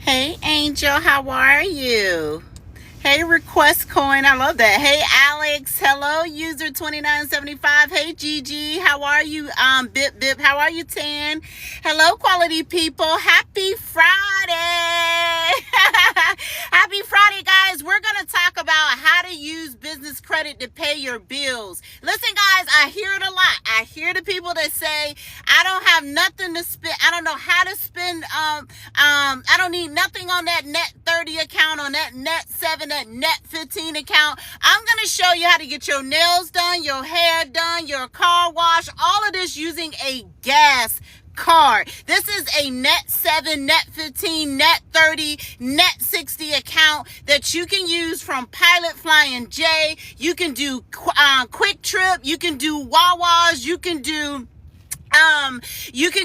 Hey Angel, how are you? Hey Request Coin, I love that. Hey Alex, hello user 2975. Hey Gigi, how are you? Bip Bip, how are you Tan? Hello quality people, happy Friday. Happy Friday guys. We're going to talk about how to use business credit to pay your bills. Listen guys, I hear it a lot. I hear the people that say, I don't have nothing to spend. I don't know how to spend. I don't need nothing on that net 30 account, on that net 7, that net 15 account. I'm going to show you how to get your nails done, your hair done, your car wash, all of this using a gas card. This is a net 7, net 15, net 30, net 60 account that you can use from Pilot Flying J. You can do Quick Trip. You can do Wawa's. You can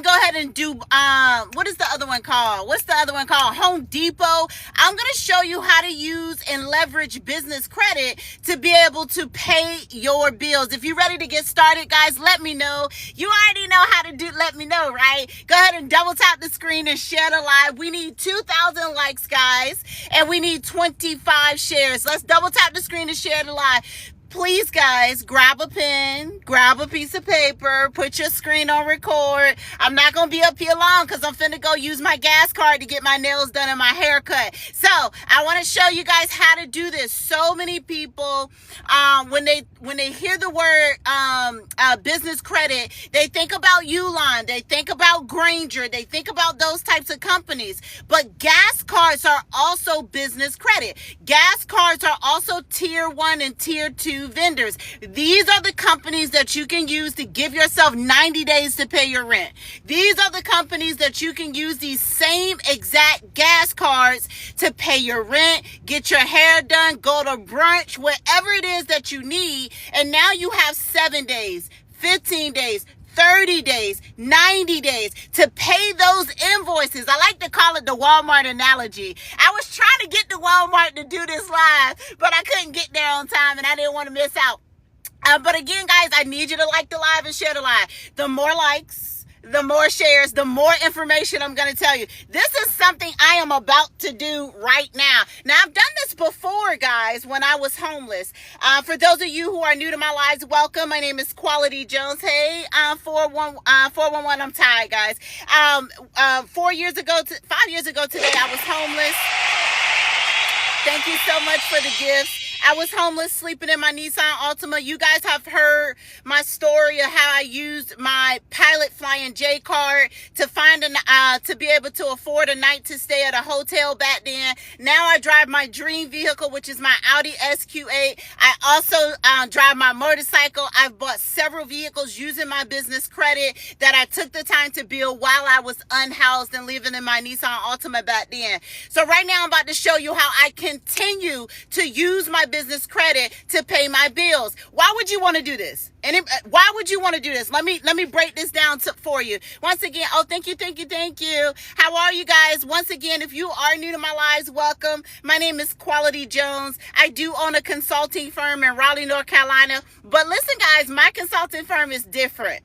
go ahead and do, what is the other one called? What's the other one called? Home Depot. I'm going to show you how to use and leverage business credit to be able to pay your bills. If you're ready to get started, guys, let me know. You already know how to let me know, right? Go ahead and double tap the screen and share the live. We need 2,000 likes, guys, and we need 25 shares. Let's double tap the screen and share the live. Please, guys, grab a pen, grab a piece of paper, put your screen on record. I'm not going to be up here long because I'm finna go use my gas card to get my nails done and my hair cut. So I want to show you guys how to do this. So many people, when they hear the word business credit, they think about Uline, they think about Granger, they think about those types of companies. But gas cards are also business credit. Gas cards are also tier 1 and tier 2 vendors. These are the companies that you can use to give yourself 90 days to pay your rent. These are the companies that you can use these same exact gas cards to pay your rent, get your hair done, go to brunch, whatever it is that you need. And now you have 7 days, 15 days, 30 days, 90 days to pay those invoices. I like to call it the Walmart analogy. I was trying to get to Walmart to do this live, but I couldn't get there on time and I didn't want to miss out. But again, guys, I need you to like the live and share the live. The more likes, the more shares, the more information I'm going to tell you. This is something I am about to do right now. Now, I've done this before, guys, when I was homeless. For those of you who are new to my lives, welcome. My name is Quality Jones. Hey, 411, I'm tired, guys. 5 years ago today, I was homeless. Thank you so much for the gifts. I was homeless, sleeping in my Nissan Altima. You guys have heard my story of how I used my Pilot Flying J card to to be able to afford a night to stay at a hotel back then. Now I drive my dream vehicle, which is my Audi SQ8. I also drive my motorcycle. I've bought several vehicles using my business credit that I took the time to build while I was unhoused and living in my Nissan Altima back then. So right now I'm about to show you how I continue to use my business credit to pay my bills. Why would you want to do this? And why would you want to do this? Let me break this down for you. Once again, thank you. How are you guys? Once again, if you are new to my lives, welcome. My name is Quality Jones. I do own a consulting firm in Raleigh, North Carolina. But listen, guys, my consulting firm is different.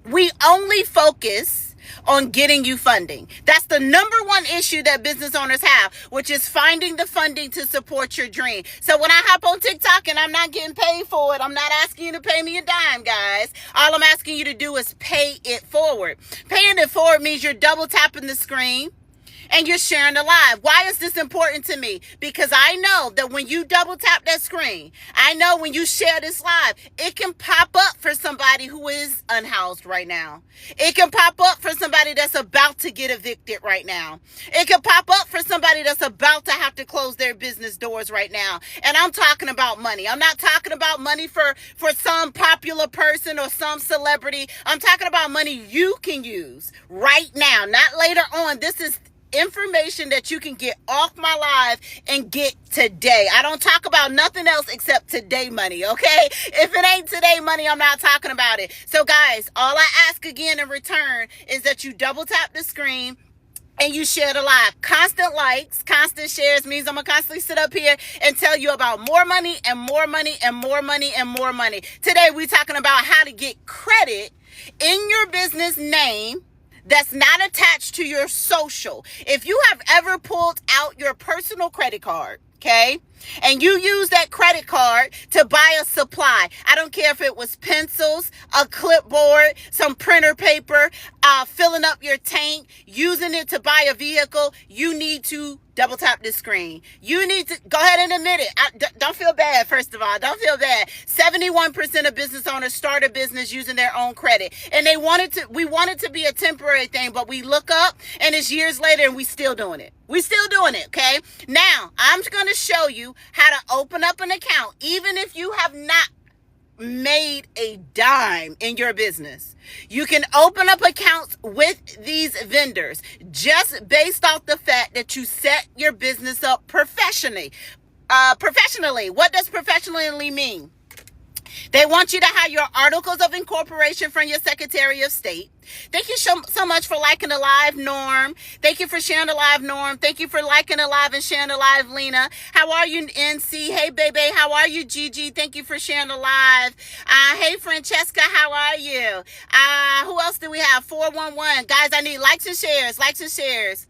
We only focus on getting you funding. That's the number one issue that business owners have, which is finding the funding to support your dream. So when I hop on TikTok and I'm not getting paid for it, I'm not asking you to pay me a dime, guys. All I'm asking you to do is pay it forward. Paying it forward means you're double tapping the screen and you're sharing the live. Why is this important to me? Because I know that when you double tap that screen, I know when you share this live, it can pop up for somebody who is unhoused right now. It can pop up for somebody that's about to get evicted right now. It can pop up for somebody that's about to have to close their business doors right now. And I'm talking about money. I'm not talking about money for some popular person or some celebrity. I'm talking about money you can use right now, not later on. This is information that you can get off my live and get today. I don't talk about nothing else except today money, okay? If it ain't today money, I'm not talking about it. So guys, all I ask again in return is that you double tap the screen and you share the live. Constant likes, constant shares means I'm going to constantly sit up here and tell you about more money and more money and more money and more money. Today, we're talking about how to get credit in your business name that's not attached to your social. If you have ever pulled out your personal credit card, okay, and you use that credit card to buy a supply, I don't care if it was pencils, a clipboard, some printer paper, filling up your tank, using it to buy a vehicle, you need to double tap this screen. You need to go ahead and admit it. Don't feel bad, first of all. Don't feel bad. 71% of business owners start a business using their own credit. And we want it to be a temporary thing, but we look up and it's years later and we still doing it. We still doing it, okay? Now, I'm going to show you how to open up an account, even if you have not made a dime in your business. You can open up accounts with these vendors just based off the fact that you set your business up professionally. What does professionally mean? They want you to have your articles of incorporation from your Secretary of State. Thank you so much for liking the live, Norm. Thank you for sharing the live, Norm. Thank you for liking the live and sharing the live, Lena. How are you, NC? Hey, baby. How are you, Gigi? Thank you for sharing the live. Hey, Francesca. How are you? Who else do we have? 411. Guys, I need likes and shares. Likes and shares.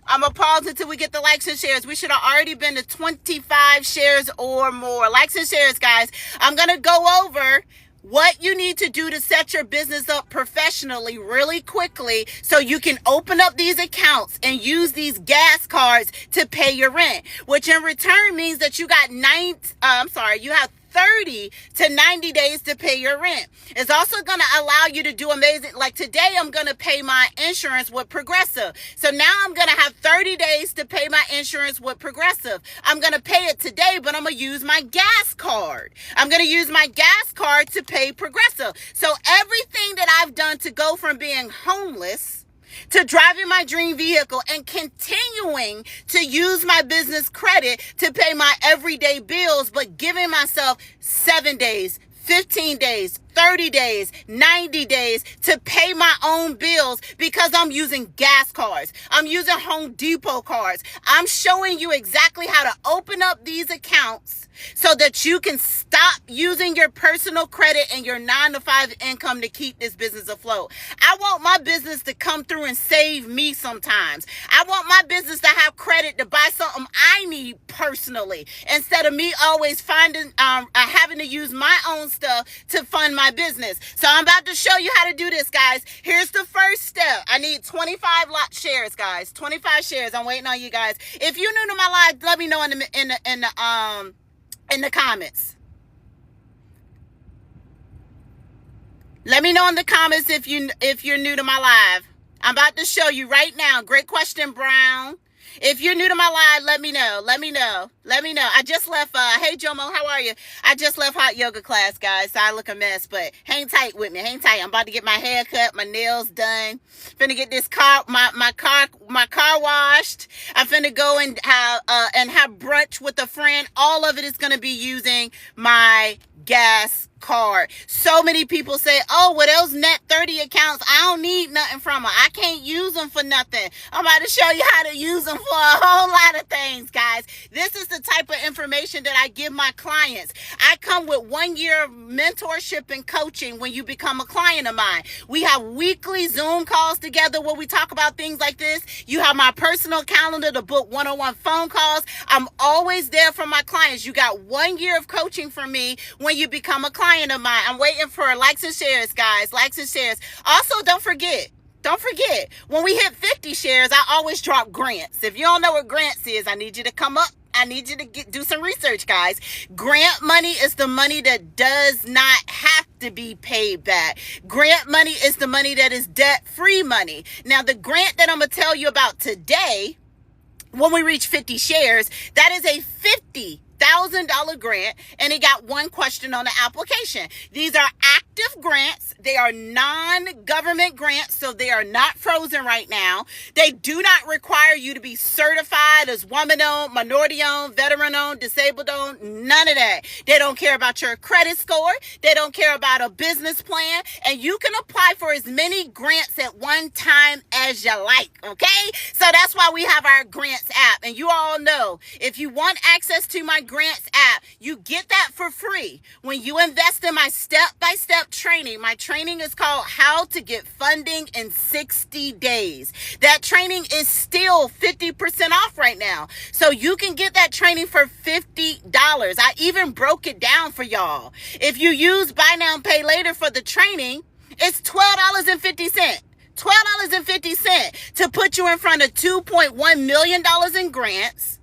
I'm going to pause until we get the likes and shares. We should have already been to 25 shares or more. Likes and shares, guys. I'm going to go over what you need to do to set your business up professionally really quickly so you can open up these accounts and use these gas cards to pay your rent, which in return means that you got you have 30 to 90 days to pay your rent. It's also going to allow you to do amazing. Like today, I'm going to pay my insurance with Progressive. So now I'm going to have 30 days to pay my insurance with Progressive. I'm going to pay it today, but I'm going to use my gas card. I'm going to use my gas card to pay Progressive. So everything that I've done to go from being homeless to driving my dream vehicle and continuing to use my business credit to pay my everyday bills, but giving myself 7 days, 15 days, 30 days, 90 days to pay my own bills because I'm using gas cards. I'm using Home Depot cards. I'm showing you exactly how to open up these accounts so that you can stop using your personal credit and your 9-to-5 income to keep this business afloat. I want my business to come through and save me sometimes. I want my business to have credit to buy something I need personally instead of me always having to use my own stuff to fund my business. So I'm about to show you how to do this, guys. Here's the first step. I need 25 shares, guys. 25 shares. I'm waiting on you guys. If you're new to my live, let me know in the comments. Let me know in the comments if you're new to my live. I'm about to show you right now. Great question, Brown. If you're new to my live, let me know. I just left, hey Jomo, how are you? I just left hot yoga class, guys, so I look a mess, but hang tight with me, hang tight. I'm about to get my hair cut, my nails done. Finna get this car, my car washed. I'm finna go and have brunch with a friend. All of it is gonna be using my gas card. So many people say, oh, well, those net 30 accounts, I don't need nothing from them. I can't use them for nothing. I'm about to show you how to use them for a whole lot of things, guys. This is the type of information that I give my clients. I come with 1 year of mentorship and coaching when you become a client of mine. We have weekly Zoom calls together where we talk about things like this. You have my personal calendar to book one-on-one phone calls. I'm always there for my clients. You got 1 year of coaching from me when you become a client of mine. I'm waiting for likes and shares, guys. Likes and shares. Also, don't forget, when we hit 50 shares, I always drop grants. If you don't know what grants is, I need you to come up. I need you to do some research, guys. Grant money is the money that does not have to be paid back. Grant money is the money that is debt-free money. Now, the grant that I'm going to tell you about today, when we reach 50 shares, that is a $50,000 grant, and it got one question on the application. These are active grants. They are non-government grants, so they are not frozen right now. They do not require you to be certified as woman-owned, minority-owned, veteran-owned, disabled-owned, none of that. They don't care about your credit score. They don't care about a business plan, and you can apply for as many grants at one time as you like, okay? So that's why we have our grants app, and you all know, if you want access to my grants app, you get that for free when you invest in my step-by-step about training. My training is called How to Get Funding in 60 Days. That training is still 50% off right now. So you can get that training for $50. I even broke it down for y'all. If you use Buy Now, Pay Later for the training, it's $12.50. $12.50 to put you in front of $2.1 million in grants,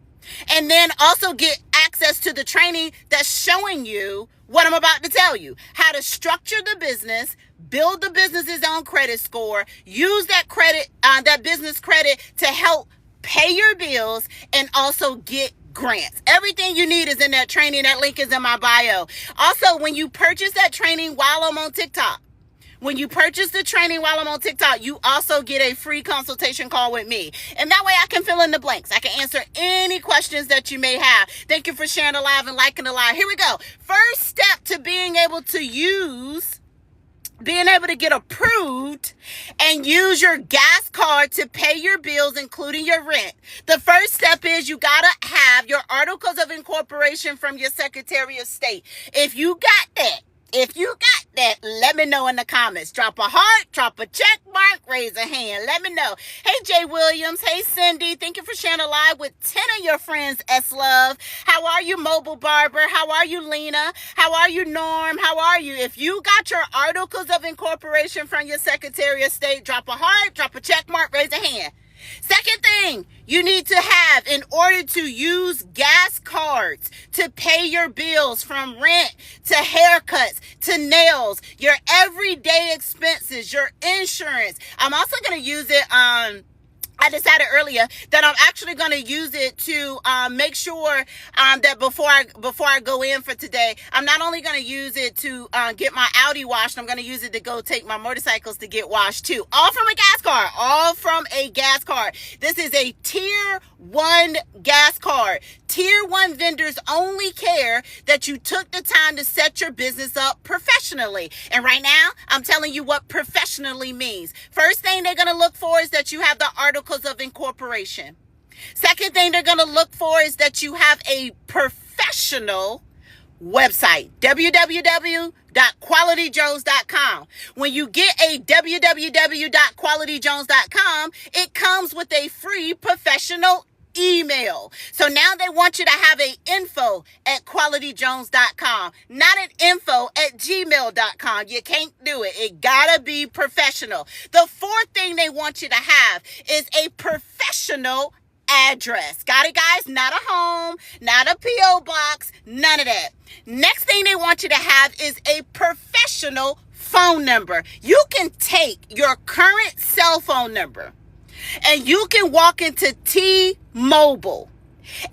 and then also get access to the training that's showing you what I'm about to tell you. How to structure the business, build the business's own credit score, use that credit, that business credit to help pay your bills, and also get grants. Everything you need is in that training. That link is in my bio. Also, when you purchase that training while I'm on TikTok, you also get a free consultation call with me. And that way I can fill in the blanks. I can answer any questions that you may have. Thank you for sharing the live and liking the live. Here we go. First step to being able to get approved and use your gas card to pay your bills, including your rent. The first step is you got to have your articles of incorporation from your Secretary of State. If you got that, let me know in the comments. Drop a heart, drop a check mark, raise a hand. Let me know. Hey, Jay Williams. Hey, Cindy. Thank you for sharing a live with 10 of your friends, S-Love. How are you, Mobile Barber? How are you, Lena? How are you, Norm? How are you? If you got your articles of incorporation from your Secretary of State, drop a heart, drop a check mark, raise a hand. Second thing you need to have in order to use gas cards to pay your bills, from rent to haircuts to nails, your everyday expenses, your insurance. I'm also going to use it I decided earlier that I'm actually going to use it to make sure that before I go in for today, I'm not only going to use it to get my Audi washed, I'm going to use it to go take my motorcycles to get washed too. All from a gas card. This is a tier 1 gas card. Tier 1 vendors only care that you took the time to set your business up professionally. And right now, I'm telling you what professionally means. First thing they're going to look for is that you have the articles of incorporation. Second thing they're going to look for is that you have a professional website, www.qualityjones.com. When you get a www.qualityjones.com, it comes with a free professional email. So now they want you to have a info@qualityjones.com, not an info@gmail.com. You can't do it. It gotta be professional. The fourth thing they want you to have is a professional address. Got it, guys? Not a home, not a P.O. box, none of that. Next thing they want you to have is a professional phone number. You can take your current cell phone number and you can walk into T-Mobile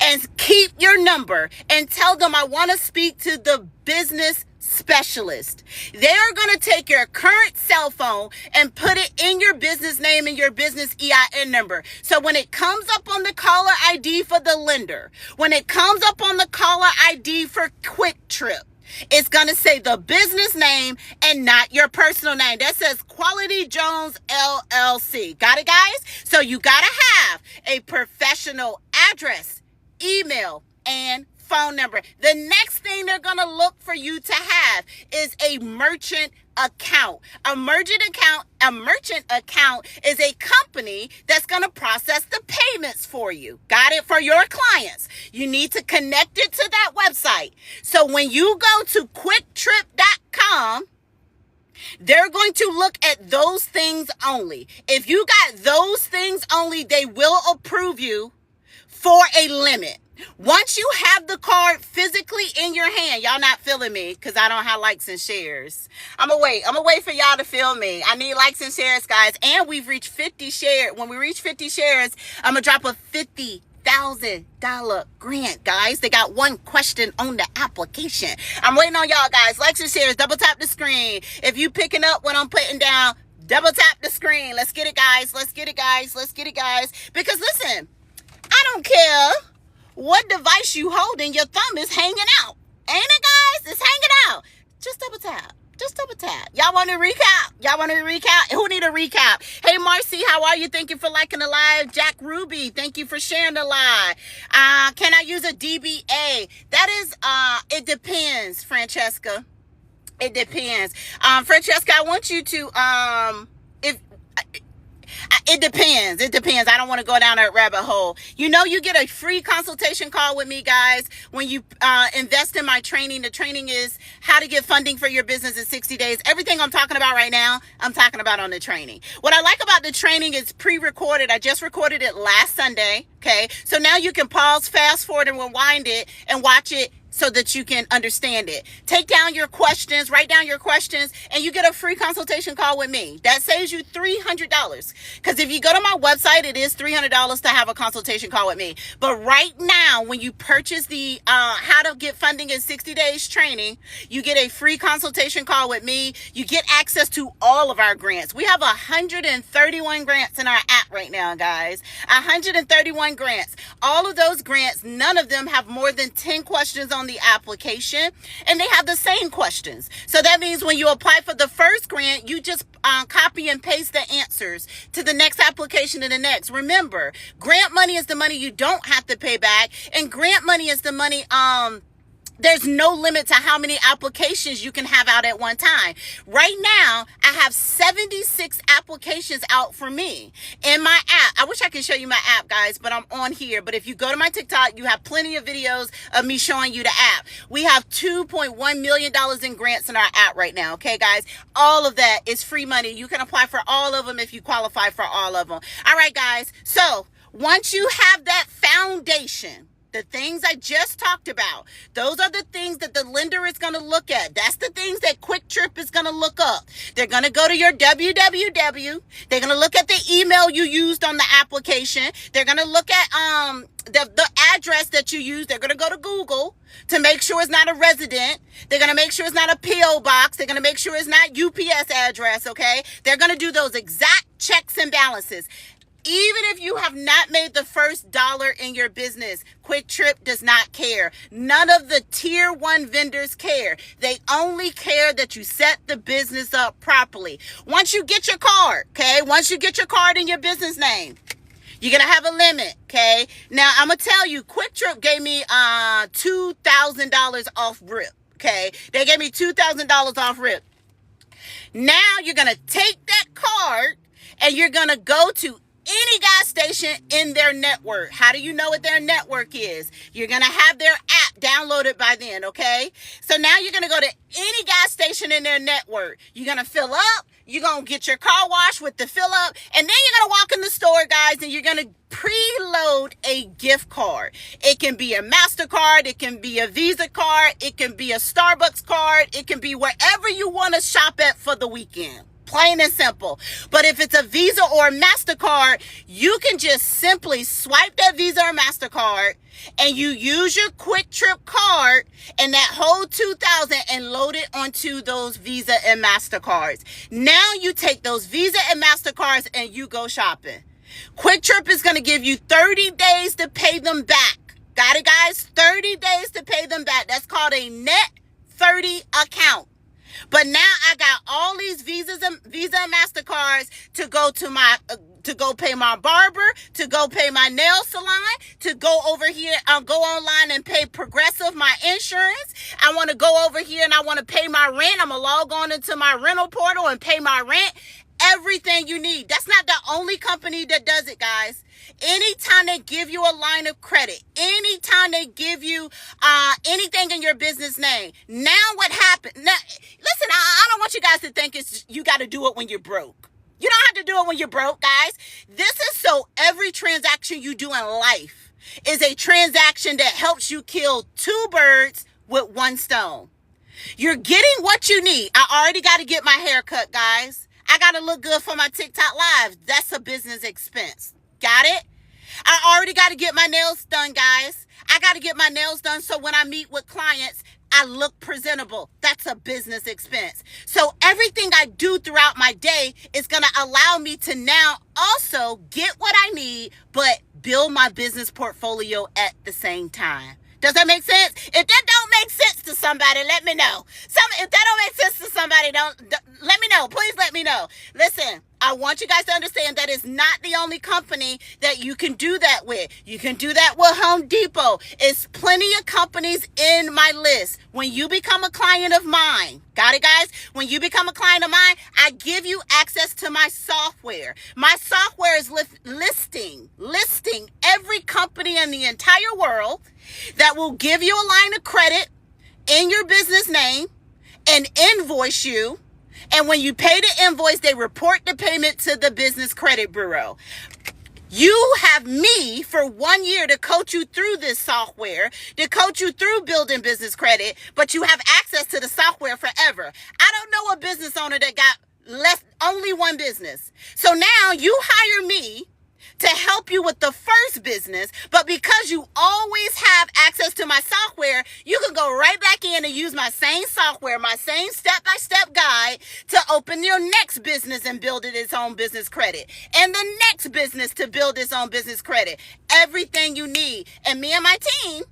and keep your number and tell them, I want to speak to the business specialist. They're going to take your current cell phone and put it in your business name and your business EIN number. So when it comes up on the caller ID for the lender, when it comes up on the caller ID for Quick Trip, it's going to say the business name and not your personal name. That says Quality Jones LLC. Got it, guys? So you got to have a professional address, email, and phone number. The next thing they're going to look for you to have is a merchant account. A merchant account is a company that's going to process the payments for you. Got it? For your clients. You need to connect it to that website. So when you go to quicktrip.com, they're going to look at those things only. If you got those things only, they will approve you for a limit. Once you have the card physically in your hand, y'all not feeling me because I don't have likes and shares. I'm gonna wait for y'all to feel me. I need likes and shares, guys. And we've reached 50 shares. When we reach 50 shares, I'm gonna drop a $50,000 grant, guys. They got one question on the application. I'm waiting on y'all, guys. Likes and shares. Double tap the screen. If you picking up what I'm putting down, double tap the screen. Let's get it, guys. Let's get it, guys. Let's get it, guys. Because listen, I don't care what device you holding, your thumb is hanging out. Ain't it, guys? It's hanging out. Just double tap. Just double tap. Y'all want to recap? Who need a recap? Hey, Marcy, how are you? Thank you for liking the live. Jack Ruby, thank you for sharing the live. Can I use a DBA? That is, it depends, Francesca. It depends. Francesca, I want you to, if it depends. It depends. I don't want to go down that rabbit hole. You know, you get a free consultation call with me, guys, when you invest in my training. The training is how to get funding for your business in 60 days. Everything I'm talking about right now, I'm talking about on the training. What I like about the training is pre-recorded. I just recorded it last Sunday. Okay. So now you can pause, fast forward, and rewind it and watch it so that you can understand it. Take down your questions, write down your questions, and you get a free consultation call with me. That saves you $300. Because if you go to my website, it is $300 to have a consultation call with me. But right now, when you purchase the How to Get Funding in 60 Days training, you get a free consultation call with me. You get access to all of our grants. We have 131 grants in our app right now, guys. 131 grants. All of those grants, none of them have more than 10 questions on the application, and they have the same questions. So that means when you apply for the first grant, you just copy and paste the answers to the next application and the next. Remember, grant money is the money you don't have to pay back, and grant money is the money there's no limit to how many applications you can have out at one time. Right now, I have 76 applications out for me in my app. I wish I could show you my app, guys, but I'm on here. But if you go to my TikTok, you have plenty of videos of me showing you the app. We have $2.1 million in grants in our app right now. Okay, guys, all of that is free money. You can apply for all of them if you qualify for all of them. All right, guys. So once you have that foundation, the things I just talked about, those are the things that the lender is going to look at. That's the things that Quick Trip is going to look up. They're going to go to your www. They're going to look at the email you used on the application. They're going to look at the address that you used. They're going to go to Google to make sure it's not a resident. They're going to make sure it's not a P.O. box. They're going to make sure it's not UPS address, okay? They're going to do those exact checks and balances. Even if you have not made the first dollar in your business, Quick Trip does not care. None of the tier 1 vendors care. They only care that you set the business up properly. Once you get your card, okay? Once you get your card in your business name, you're going to have a limit, okay? Now, I'm going to tell you, Quick Trip gave me $2,000 off RIP, okay? They gave me $2,000 off RIP. Now, you're going to take that card and you're going to go to any gas station in their network. How do you know what their network is? You're going to have their app downloaded by then, okay? So now you're going to go to any gas station in their network. You're going to fill up. You're going to get your car washed with the fill up. And then you're going to walk in the store, guys, and you're going to preload a gift card. It can be a MasterCard. It can be a Visa card. It can be a Starbucks card. It can be wherever you want to shop at for the weekend. Plain and simple. But if it's a Visa or a MasterCard, you can just simply swipe that Visa or MasterCard and you use your Quick Trip card and that whole $2,000 and load it onto those Visa and MasterCards. Now you take those Visa and MasterCards and you go shopping. Quick Trip is going to give you 30 days to pay them back. Got it, guys? 30 days to pay them back. That's called a net 30 account. But now I got all these Visa and MasterCards to go to my to go pay my barber, to go pay my nail salon, to go over here, go online and pay Progressive, my insurance. I want to go over here and I want to pay my rent. I'm going to log on into my rental portal and pay my rent. Everything you need. That's not the only company that does it, guys. Anytime they give you a line of credit, anytime they give you anything in your business name, now what happened? Now, listen, I don't want you guys to think you got to do it when you're broke. You don't have to do it when you're broke, guys. This is so every transaction you do in life is a transaction that helps you kill 2 birds with 1 stone. You're getting what you need. I already got to get my hair cut, guys. I got to look good for my TikTok live. That's a business expense. Got it? I already got to get my nails done, guys. I got to get my nails done so when I meet with clients, I look presentable. That's a business expense. So everything I do throughout my day is going to allow me to now also get what I need, but build my business portfolio at the same time. Does that make sense? If that don't make sense to somebody, let me know. If that don't make sense to somebody, don't let me know. Please let me know. Listen, I want you guys to understand that is not the only company that you can do that with. You can do that with Home Depot. It's plenty of companies in my list. When you become a client of mine, got it, guys? When you become a client of mine, I give you access to my software. My software is listing every company in the entire world that will give you a line of credit in your business name and invoice you. And when you pay the invoice, they report the payment to the Business Credit Bureau. You have me for 1 year to coach you through this software, to coach you through building business credit, but you have access to the software forever. I don't know a business owner that got only one business. So now you hire me to help you with the first business, but because you always have access to my software, you can go right back in and use my same software, my same step-by-step guide to open your next business and build it its own business credit, and the next business to build its own business credit. Everything you need. And me and my team,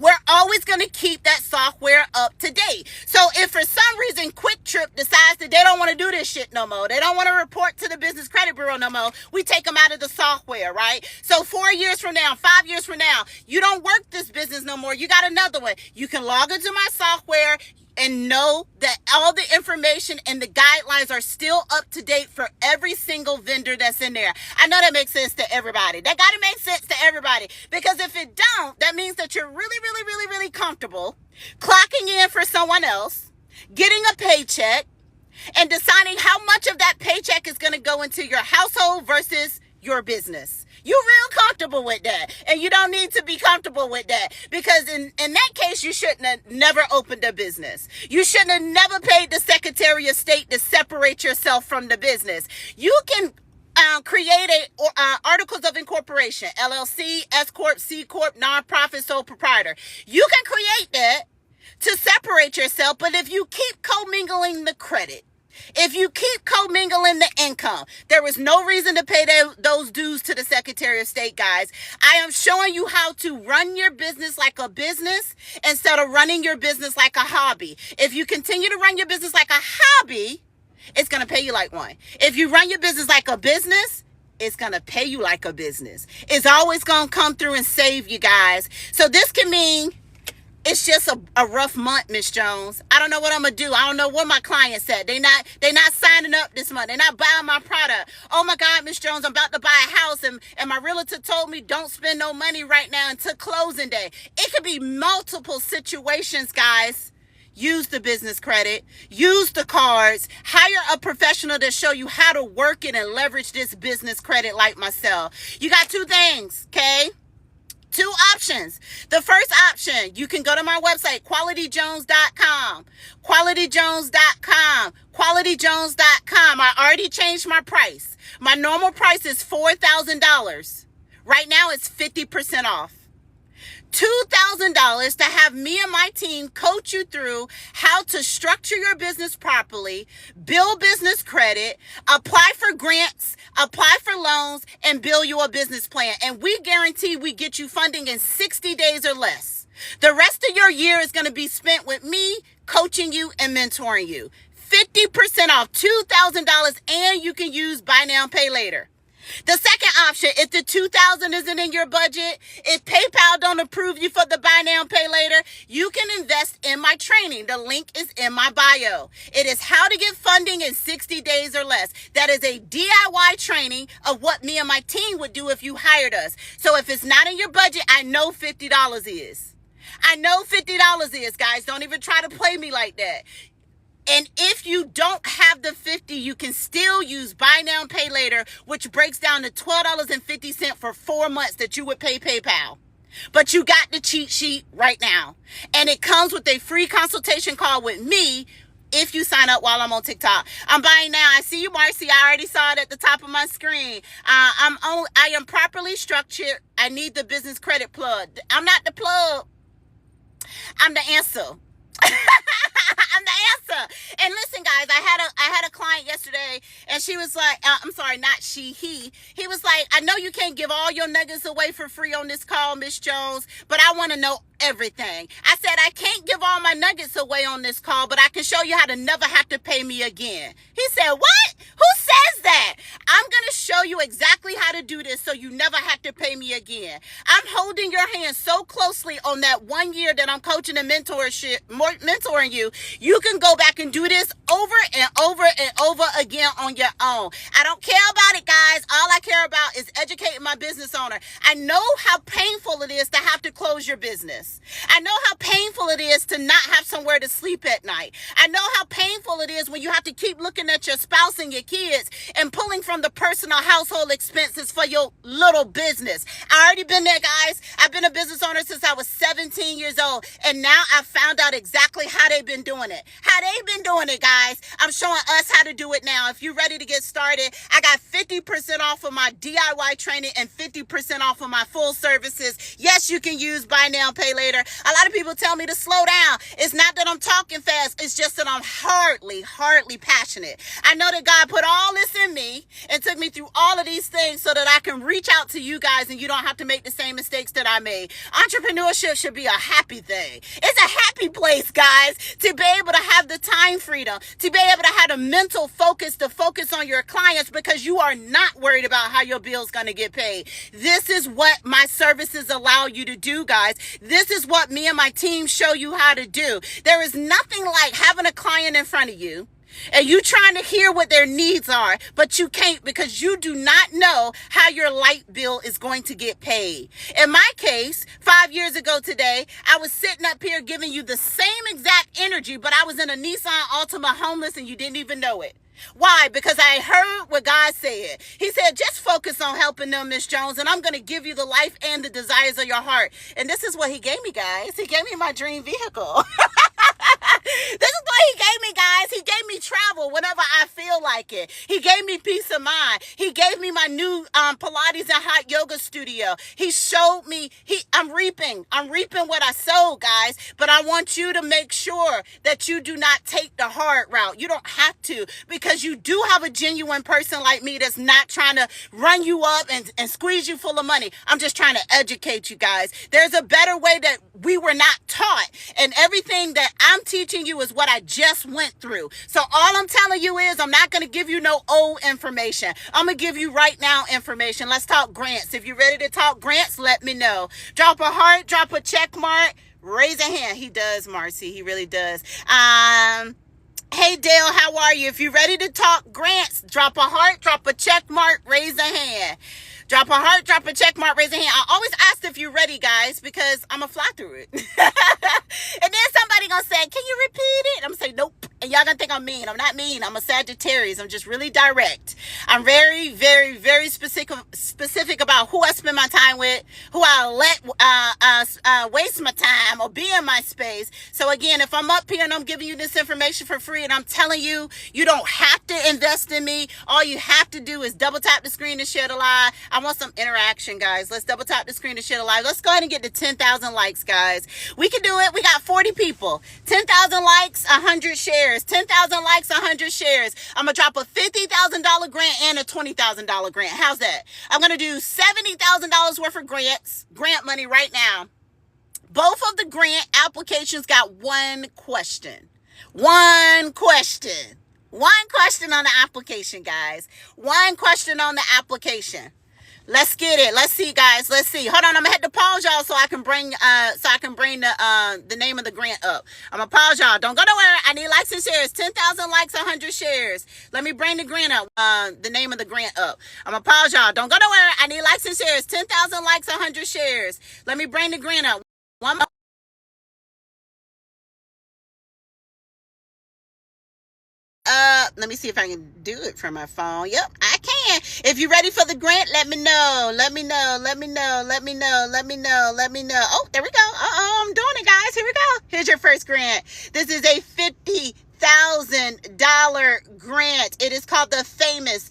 we're always going to keep that software up to date. So if for some reason Quick Trip decides that they don't want to do this shit no more, they don't want to report to the Business Credit Bureau no more, we take them out of the software, right? So 4 years from now, 5 years from now, you don't work this business no more. You got another one. You can log into my software and know that all the information and the guidelines are still up to date for every single vendor that's in there. I know that makes sense to everybody. That got to make sense to everybody, because if it don't, that means that you're really comfortable clocking in for someone else, getting a paycheck, and deciding how much of that paycheck is going to go into your household versus your business. You're real comfortable with that, and you don't need to be comfortable with that, because in that case, you shouldn't have never opened a business. You shouldn't have never paid the Secretary of State to separate yourself from the business. You can create articles of incorporation, LLC, S Corp, C Corp, nonprofit, sole proprietor. You can create that to separate yourself, but if you keep commingling the credit, if you keep commingling the income, there is no reason to pay those dues to the Secretary of State, guys. I am showing you how to run your business like a business instead of running your business like a hobby. If you continue to run your business like a hobby, it's going to pay you like one. If you run your business like a business, it's going to pay you like a business. It's always going to come through and save you, guys. So this can mean it's just a rough month, Miss Jones. I don't know what I'm going to do. I don't know what my client said. They not signing up this month. They're not buying my product. Oh my God, Miss Jones, I'm about to buy a house, and my realtor told me don't spend no money right now until closing day. It could be multiple situations, guys. Use the business credit, use the cards, hire a professional to show you how to work it and leverage this business credit like myself. You got two things, okay? Two options. The first option, you can go to my website, qualityjones.com, qualityjones.com, qualityjones.com. I already changed my price. My normal price is $4,000. Right now it's 50% off. $2,000 to have me and my team coach you through how to structure your business properly, build business credit, apply for grants, apply for loans, and build you a business plan. And we guarantee we get you funding in 60 days or less. The rest of your year is going to be spent with me coaching you and mentoring you. 50% off, $2,000, and you can use buy now, pay later. The second option, if the $2,000 isn't in your budget, if PayPal don't approve you for the buy now, pay later, you can invest in my training. The link is in my bio. It is how to get funding in 60 days or less. That is a DIY training of what me and my team would do if you hired us. So if it's not in your budget, I know $50 is. I know $50 is, guys. Don't even try to play me like that. And if you don't have the 50, you can still use buy now, pay later, which breaks down to $12.50 for 4 months that you would pay PayPal. But you got the cheat sheet right now. And it comes with a free consultation call with me if you sign up while I'm on TikTok. I'm buying now. I see you, Marcy. I already saw it at the top of my screen. I am properly structured. I need the business credit plug. I'm not the plug. I'm the answer. I'm the answer. And listen, guys, I had a client yesterday, and she was like, I'm sorry, not she, he was like, I know you can't give all your nuggets away for free on this call, Miss Jones, but I want to know everything. I said, I can't give all my nuggets away on this call, but I can show you how to never have to pay me again. He said, what? Who says that? I'm going to show you exactly how to do this so you never have to pay me again. I'm holding your hand so closely on that 1 year that I'm coaching and mentoring you. You can go back and do this over and over and over again on your own. I don't care about it, guys. All I care about is educating my business owner. I know how painful it is to have to close your business. I know how painful it is to not have somewhere to sleep at night. I know how painful it is when you have to keep looking at your spouse and your kids and pulling from the personal household expenses for your little business. I already been there, guys. I've been a business owner since I was 17 years old, and now I've found out exactly how they've been doing it. How they've been doing it, guys. I'm showing us how to do it now. If you're ready to get started, I got 50% off of my DIY training and 50% off of my full services. Yes, you can use buy now, pay later. A lot of people tell me to slow down. It's not that I'm talking fast. It's just that I'm hardly passionate. I know that God put all this in me and took me through all of these things so that I can reach out to you guys and you don't have to make the same mistakes that I made. Entrepreneurship should be a happy thing. It's a happy place, guys, to be able to have the time freedom, to be able to have the mental focus to focus on your clients because you are not worried about how your bill's going to get paid. This is what my services allow you to do, guys. This is what me and my team show you how to do. There is nothing like having a client in front of you and you trying to hear what their needs are, but you can't because you do not know how your light bill is going to get paid. In my case, 5 years ago today, I was sitting up here giving you the same exact energy, but I was in a Nissan Altima homeless and you didn't even know it. Why? Because I heard what God said. He said, just focus on helping them, Miss Jones, and I'm going to give you the life and the desires of your heart. And this is what he gave me, guys. He gave me my dream vehicle. This is what he gave me, guys. He gave me travel whenever I feel like it. He gave me peace of mind. He gave me my new Pilates and hot yoga studio. He showed me, I'm reaping what I sowed, guys. But I want you to make sure that you do not take the hard route. You don't have to, because you do have a genuine person like me that's not trying to run you up and squeeze you full of money. I'm just trying to educate you guys. There's a better way that we were not taught. And everything that I'm teaching you is what I just went through. So all I'm telling you is I'm not going to give you no old information. I'm going to give you right now information. Let's talk grants. If you're ready to talk grants, let me know. Drop a heart, drop a check mark, raise a hand. He does, Marcy. He really does. Hey, Dale, how are you? If you're ready to talk grants, drop a heart, drop a check mark, raise a hand. Drop a heart, drop a check mark, raise a hand. I always ask if you're ready, guys, because I'm going to fly through it. And then somebody going to say, can you repeat it? I'm going to say, nope. And y'all going to think I'm mean. I'm not mean. I'm a Sagittarius. I'm just really direct. I'm very, very, very specific about who I spend my time with, who I let waste my time or be in my space. So again, if I'm up here and I'm giving you this information for free and I'm telling you, you don't have to invest in me. All you have to do is double tap the screen and share the live. I want some interaction, guys. Let's double tap the screen and share the live. Let's go ahead and get to 10,000 likes, guys. We can do it. We got 40 people. 10,000 likes, 100 shares. 10,000 likes, 100 shares. I'm going to drop a $50,000 grant and a $20,000 grant. How's that? I'm going to do $70,000 worth of grant money right now. Both of the grant applications got one question. One question on the application, guys. One question on the application. Let's get it. Let's see, guys. Let's see. Hold on. I'm gonna have to pause y'all so I can bring the name of the grant up. I'm gonna pause y'all. Don't go nowhere. I need likes and shares. 10,000 likes, 100 shares. Let me bring the grant up. The name of the grant up. I'm gonna pause y'all. Don't go nowhere. I need likes and shares. 10,000 likes, 100 shares. Let me bring the grant up. One more. Let me see if I can do it from my phone. Yep, I can. If you're ready for the grant, let me know. Let me know. Let me know. Let me know. Let me know. Let me know. Oh, there we go. I'm doing it, guys. Here we go. Here's your first grant. This is a $50,000 grant. It is called the famous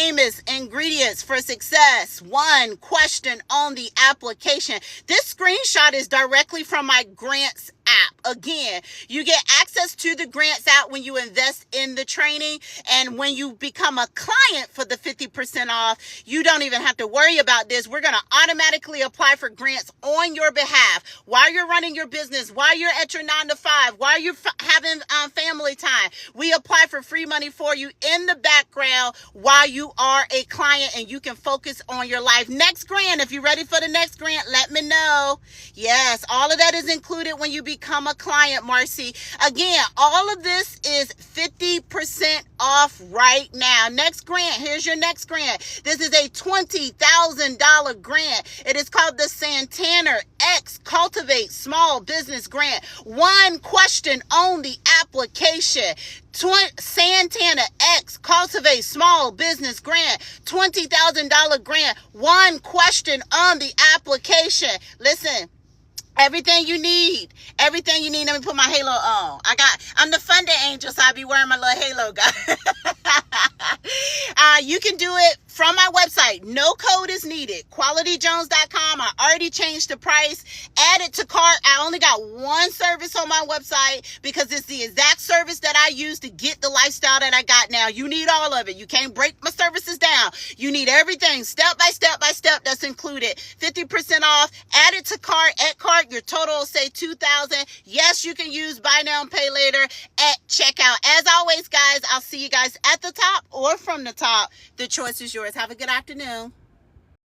Amos Ingredients for Success. One question on the application. This screenshot is directly from my grants app. Again, you get access to the grants out when you invest in the training, and when you become a client for the 50% off, you don't even have to worry about this. We're going to automatically apply for grants on your behalf while you're running your business, while you're at your 9 to 5, while you're having family time. We apply for free money for you in the background while you are a client, and you can focus on your life. Next grant, if you're ready for the next grant, let me know. Yes, all of that is included when you become a client, Marcy. Again, all of this is 50% off right now. Next grant, here's your next grant. This is a $20,000 grant. It is called the Santana X Cultivate Small Business Grant. One question on the application. Santana X Cultivate Small Business Grant, $20,000 grant. One question on the application. Listen. Everything you need. Let me put my halo on. I'm the funding angel, so I be wearing my little halo, guys. You can do it from my website. No code is needed. QualityJones.com. I already changed the price. Add it to cart. I only got one service on my website because it's the exact service that I use to get the lifestyle that I got now. You need all of it. You can't break my services down. You need everything step by step that's included. 50% off. Add it to cart. At cart, your total will say $2,000. Yes, you can use buy now and pay later at checkout. As always, guys, I'll see you guys at the top or from the top. The choice is yours. Have a good afternoon.